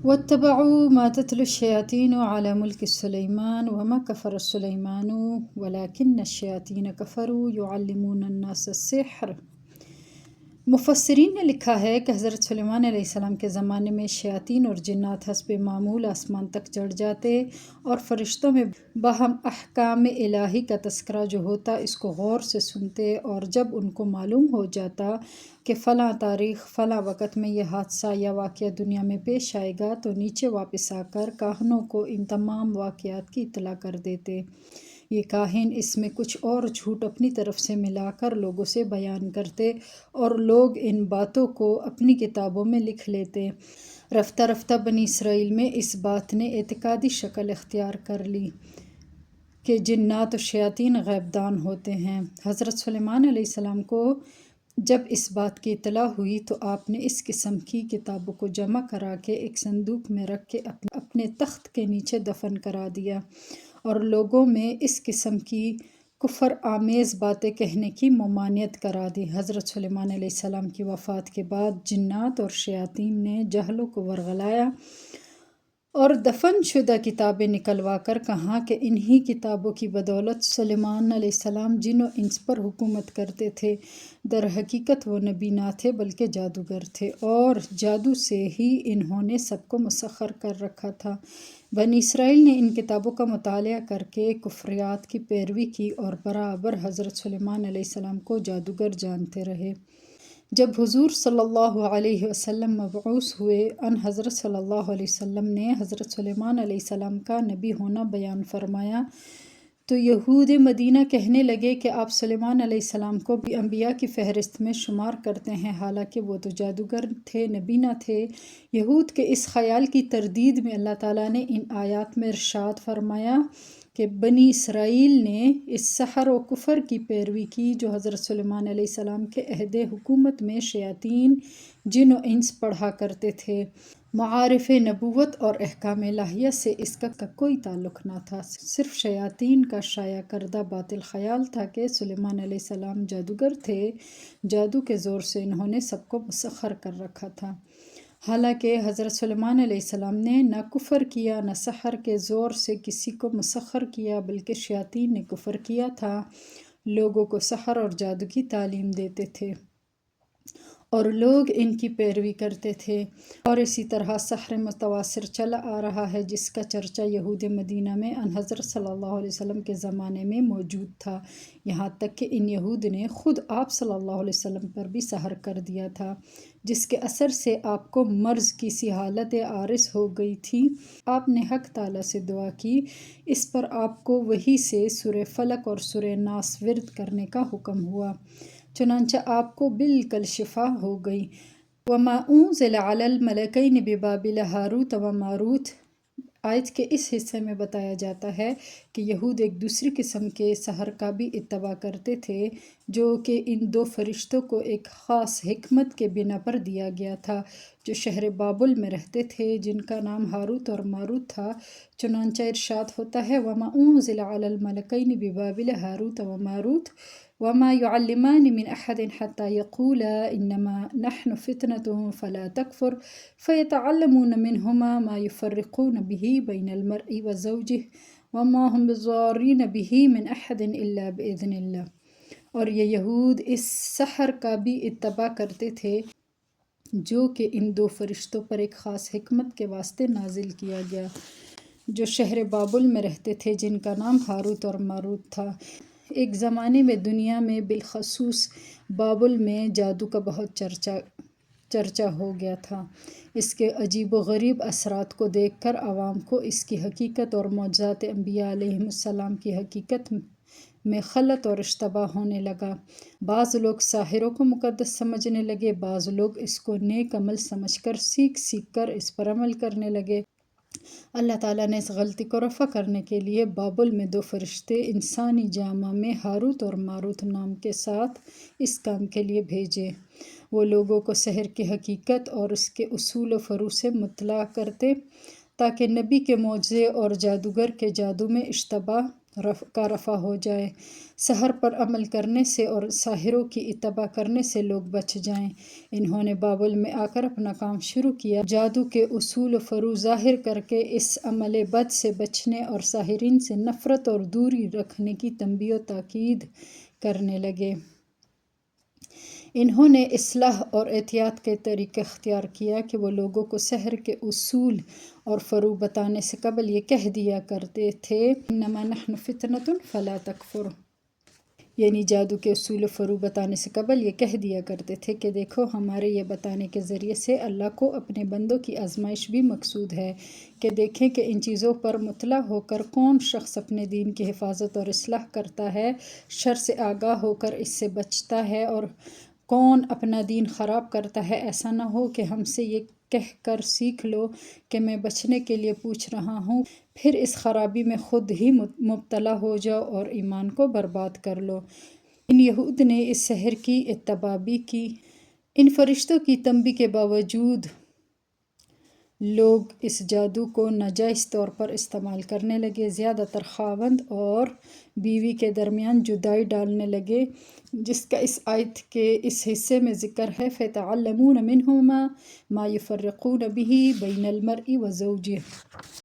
واتبعوا ما تتلو الشياطين على ملك سليمان وما كفر سليمان ولكن الشياطين كفروا يعلمون الناس السحر۔ مفسرین نے لکھا ہے کہ حضرت سلیمان علیہ السلام کے زمانے میں شیاطین اور جنات حسب معمول آسمان تک چڑھ جاتے اور فرشتوں میں باہم احکام الہی کا تذکرہ جو ہوتا اس کو غور سے سنتے، اور جب ان کو معلوم ہو جاتا کہ فلاں تاریخ فلاں وقت میں یہ حادثہ یا واقعہ دنیا میں پیش آئے گا تو نیچے واپس آ کر کاہنوں کو ان تمام واقعات کی اطلاع کر دیتے۔ یہ کاہن اس میں کچھ اور جھوٹ اپنی طرف سے ملا کر لوگوں سے بیان کرتے اور لوگ ان باتوں کو اپنی کتابوں میں لکھ لیتے۔ رفتہ رفتہ بنی اسرائیل میں اس بات نے اعتقادی شکل اختیار کر لی کہ جنات و شیاطین غیب دان ہوتے ہیں۔ حضرت سلیمان علیہ السلام کو جب اس بات کی اطلاع ہوئی تو آپ نے اس قسم کی کتابوں کو جمع کرا کے ایک صندوق میں رکھ کے اپنے تخت کے نیچے دفن کرا دیا، اور لوگوں میں اس قسم کی کفر آمیز باتیں کہنے کی ممانعت کرا دی۔ حضرت سلیمان علیہ السلام کی وفات کے بعد جنات اور شیاطین نے جاہلوں کو ورغلایا اور دفن شدہ کتابیں نکلوا کر کہا کہ انہی کتابوں کی بدولت سلیمان علیہ السلام جن و انس پر حکومت کرتے تھے۔ در حقیقت وہ نبی نہ تھے بلکہ جادوگر تھے، اور جادو سے ہی انہوں نے سب کو مسخر کر رکھا تھا۔ بنی اسرائیل نے ان کتابوں کا مطالعہ کر کے کفریات کی پیروی کی اور برابر حضرت سلیمان علیہ السلام کو جادوگر جانتے رہے۔ جب حضور صلی اللہ علیہ وسلم مبعوث ہوئے، ان حضرت صلی اللہ علیہ وسلم نے حضرت سلیمان علیہ السلام کا نبی ہونا بیان فرمایا تو یہود مدینہ کہنے لگے کہ آپ سلیمان علیہ السلام کو بھی انبیاء کی فہرست میں شمار کرتے ہیں، حالانکہ وہ تو جادوگر تھے، نبی نہ تھے۔ یہود کے اس خیال کی تردید میں اللہ تعالیٰ نے ان آیات میں ارشاد فرمایا کہ بنی اسرائیل نے اس سحر و کفر کی پیروی کی جو حضرت سلیمان علیہ السلام کے عہد حکومت میں شیاطین جن و انس پڑھا کرتے تھے۔ معارف نبوت اور احکام الہیہ سے اس کا کوئی تعلق نہ تھا، صرف شیاطین کا شائع کردہ باطل خیال تھا کہ سلیمان علیہ السلام جادوگر تھے، جادو کے زور سے انہوں نے سب کو مسخر کر رکھا تھا۔ حالانکہ حضرت سلیمان علیہ السلام نے نہ کفر کیا نہ سحر کے زور سے کسی کو مسخر کیا، بلکہ شیاطین نے کفر کیا تھا، لوگوں کو سحر اور جادو کی تعلیم دیتے تھے اور لوگ ان کی پیروی کرتے تھے، اور اسی طرح سحر متواتر چلا آ رہا ہے جس کا چرچا یہود مدینہ میں ان حضرت صلی اللہ علیہ وسلم کے زمانے میں موجود تھا، یہاں تک کہ ان یہود نے خود آپ صلی اللہ علیہ وسلم پر بھی سحر کر دیا تھا، جس کے اثر سے آپ کو مرض کی سی حالت عارض ہو گئی تھی۔ آپ نے حق تعالیٰ سے دعا کی، اس پر آپ کو وحی سے سورہ فلق اور سورہ ناس ورد کرنے کا حکم ہوا، چنانچہ آپ کو بالکل شفا ہو گئی۔ وَمَا أُنزِلَ عَلَى الْمَلَكَيْنِ بِبَابِلَ ہاروت و ماروت۔ آیت کے اس حصے میں بتایا جاتا ہے کہ یہود ایک دوسری قسم کے سحر کا بھی اتباع کرتے تھے جو کہ ان دو فرشتوں کو ایک خاص حکمت کے بنا پر دیا گیا تھا، جو شہر بابل میں رہتے تھے، جن کا نام ہاروت اور ماروت تھا۔ چنانچہ ارشاد ہوتا ہے وَمَا أُنزِلَ عَلَى الْمَلَكَيْنِ بِبَابِلَ هَارُوتَ وَمَارُوتَ وَمَا يُعَلِّمَانِ مِنْ أَحَدٍ حَتَّى يَقُولَا إِنَّمَا نَحْنُ فِتْنَةٌ فَلَا تَكْفُرْ فَيَتَعَلَّمُونَ مِنْهُمَا مَا يُفَرِّقُونَ بِهِ بَيْنَ الْمَرْءِ وَزَوْجِهِ وَمَا هُمْ بِضَارِّينَ بِهِ مِنْ أَحَدٍ إِلَّا بِإِذْنِ اللَّهِ۔ اور یہ یہود اس سحر کا بھی اتباع کرتے تھے جو کہ ان دو فرشتوں پر ایک خاص حکمت کے واسطے نازل کیا گیا، جو شہر بابل میں رہتے تھے، جن کا نام ہاروت اور ماروت تھا۔ ایک زمانے میں دنیا میں بالخصوص بابل میں جادو کا بہت چرچا ہو گیا تھا۔ اس کے عجیب و غریب اثرات کو دیکھ کر عوام کو اس کی حقیقت اور معجزات انبیاء علیہم السلام کی حقیقت میں خلط اور اشتباہ ہونے لگا۔ بعض لوگ ساحروں کو مقدس سمجھنے لگے، بعض لوگ اس کو نیک عمل سمجھ کر سیکھ کر اس پر عمل کرنے لگے۔ اللہ تعالیٰ نے اس غلطی کو رفع کرنے کے لیے بابل میں دو فرشتے انسانی جامہ میں ہاروت اور ماروت نام کے ساتھ اس کام کے لیے بھیجے۔ وہ لوگوں کو سحر کی حقیقت اور اس کے اصول و فروع سے مطلع کرتے تاکہ نبی کے معجزے اور جادوگر کے جادو میں اشتباہ کا رفع ہو جائے۔ سحر پر عمل کرنے سے اور ساحروں کی اتباع کرنے سے لوگ بچ جائیں۔ انہوں نے بابل میں آ کر اپنا کام شروع کیا، جادو کے اصول و فروع ظاہر کر کے اس عمل بد سے بچنے اور ساحرین سے نفرت اور دوری رکھنے کی تنبیہ و تاکید کرنے لگے۔ انہوں نے اصلاح اور احتیاط کے طریقہ اختیار کیا کہ وہ لوگوں کو سحر کے اصول اور فروع بتانے سے قبل یہ کہہ دیا کرتے تھے، انما نحن فتنۃ فلا تکفر، یعنی جادو کے اصول و فروع بتانے سے قبل یہ کہہ دیا کرتے تھے کہ دیکھو ہمارے یہ بتانے کے ذریعے سے اللہ کو اپنے بندوں کی آزمائش بھی مقصود ہے کہ دیکھیں کہ ان چیزوں پر مطلع ہو کر کون شخص اپنے دین کی حفاظت اور اصلاح کرتا ہے، شر سے آگاہ ہو کر اس سے بچتا ہے، اور کون اپنا دین خراب کرتا ہے۔ ایسا نہ ہو کہ ہم سے یہ کہہ کر سیکھ لو کہ میں بچنے کے لیے پوچھ رہا ہوں، پھر اس خرابی میں خود ہی مبتلا ہو جاؤ اور ایمان کو برباد کر لو۔ ان یہود نے اس سحر کی اتباع بھی کی۔ ان فرشتوں کی تنبیہ کے باوجود لوگ اس جادو کو ناجائز طور پر استعمال کرنے لگے، زیادہ تر خاوند اور بیوی کے درمیان جدائی ڈالنے لگے، جس کا اس آیت کے اس حصے میں ذکر ہے، فَيَتَعَلَّمُونَ مِنْهُمَا مَا يُفَرِّقُونَ بِهِ بَيْنَ الْمَرْءِ وَزَوْجِهِ۔